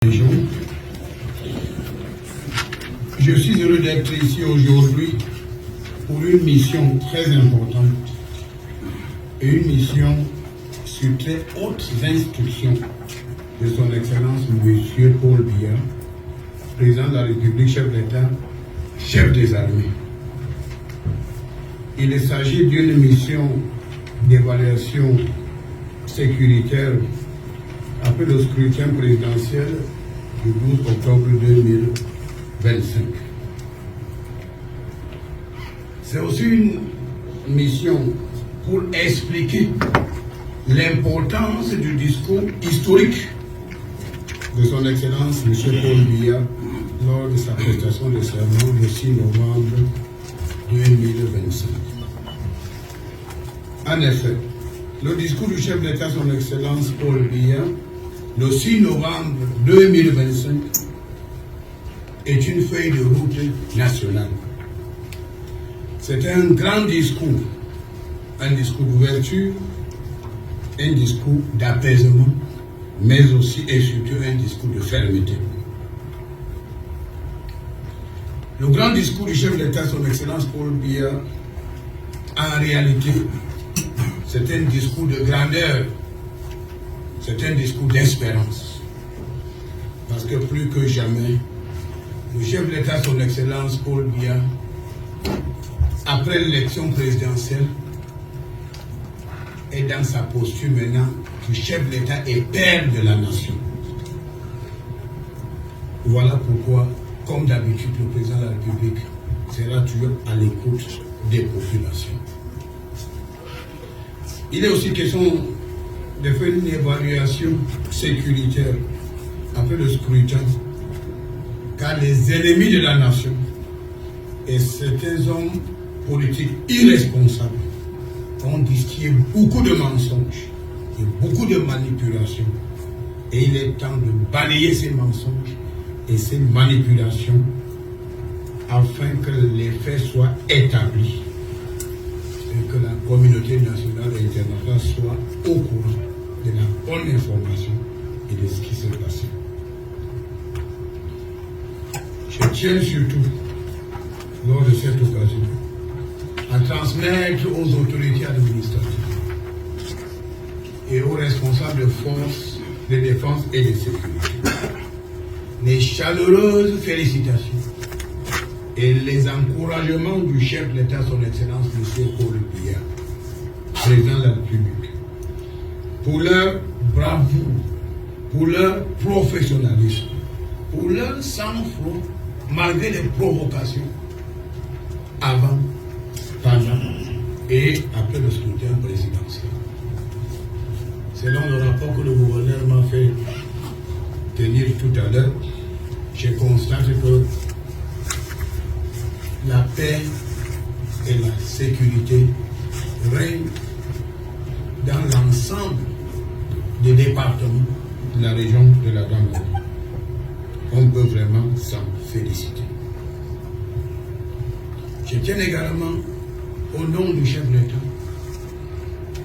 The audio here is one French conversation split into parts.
Bonjour. Je suis heureux d'être ici aujourd'hui pour une mission très importante et une mission sur très hautes instructions de son Excellence M. Paul Biya, président de la République, chef d'État, chef des armées. Il s'agit d'une mission d'évaluation sécuritaire après le scrutin présidentiel du 12 octobre 2025. C'est aussi une mission pour expliquer l'importance du discours historique de son Excellence M. Paul Biya lors de sa prestation de serment le 6 novembre 2025. En effet, le discours du chef d'État, son Excellence Paul Biya, le 6 novembre 2025, est une feuille de route nationale. C'est un grand discours, un discours d'ouverture, un discours d'apaisement, mais aussi et surtout un discours de fermeté. Le grand discours du chef d'État, son Excellence Paul Biya, en réalité, c'est un discours de grandeur, c'est un discours d'espérance. Parce que plus que jamais, le chef de l'État, son Excellence Paul Biya, après l'élection présidentielle, est dans sa posture maintenant que chef de l'État et père de la nation. Voilà pourquoi, comme d'habitude, le président de la République sera toujours à l'écoute des populations. Il est aussi question de faire une évaluation sécuritaire après le scrutin, car les ennemis de la nation et certains hommes politiques irresponsables ont distillé beaucoup de mensonges et beaucoup de manipulations. Et il est temps de balayer ces mensonges et ces manipulations afin que les faits soient établis et que la communauté nationale et internationale soit au courant de la bonne information et de ce qui s'est passé. Je tiens surtout, lors de cette occasion, à transmettre aux autorités administratives et aux responsables de forces de défense et de sécurité les chaleureuses félicitations et les encouragements du chef de l'État, son Excellence M. Paul Biya, président de la République, pour leur bravoure, pour leur professionnalisme, pour leur sang-froid, malgré les provocations, avant, pendant et après le scrutin présidentiel. Selon le rapport que le gouverneur m'a fait tenir tout à l'heure, je constate que la paix et la sécurité règnent dans l'ensemble des départements de la région de la Gambie. On peut vraiment s'en féliciter. Je tiens également, au nom du chef de l'État,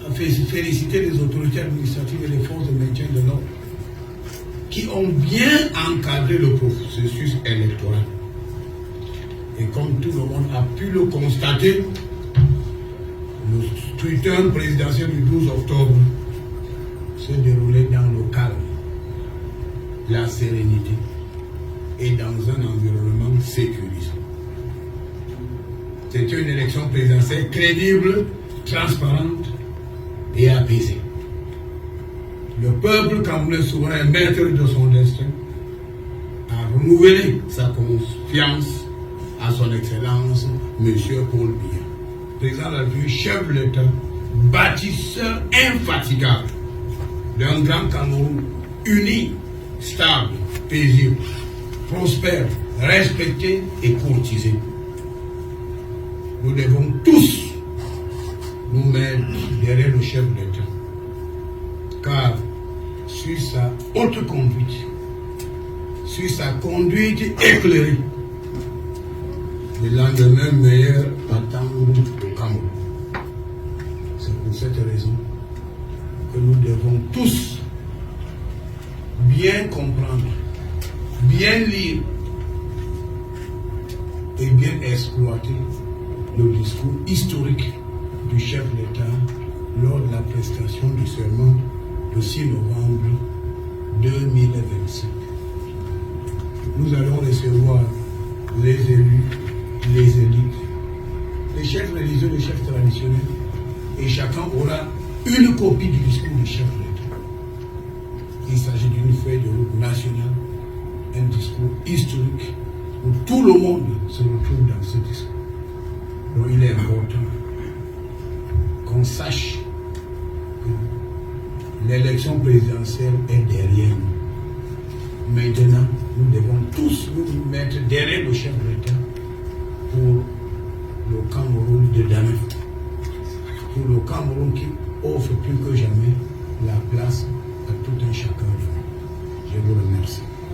à féliciter les autorités administratives et les forces de maintien de l'ordre qui ont bien encadré le processus électoral. Et comme tout le monde a pu le constater, le scrutin présidentiel du 12 octobre s'est déroulé dans le calme, la sérénité et dans un environnement sécurisé. C'était une élection présidentielle crédible, transparente et apaisée. Le peuple camerounais souverain, maître de son destin, a renouvelé sa confiance à son Excellence M. Paul Biya, président de la République, chef de l'État, bâtisseur infatigable d'un grand Cameroun uni, stable, paisible, prospère, respecté et courtisé. Nous devons tous nous mettre derrière le chef de l'État, car sur sa haute conduite, sur sa conduite éclairée, le lendemain meilleur attend au Cameroun. C'est pour cette raison que nous devons tous bien comprendre bien lire et bien exploiter le discours historique du chef de l'État lors de la prestation du serment le 6 novembre 2025. Nous allons recevoir les élus, les élites, les chefs religieux, les chefs traditionnels, et chacun aura une copie du discours du chef de l'État. Il s'agit d'une feuille de route nationale, un discours historique où tout le monde se retrouve dans ce discours. Donc il est important qu'on sache que l'élection présidentielle est derrière nous. Maintenant, nous devons tous nous mettre derrière le chef de l'État pour le Cameroun de demain. Pour le Cameroun qui offre plus que jamais la place à tout un chacun de nous. Je vous remercie.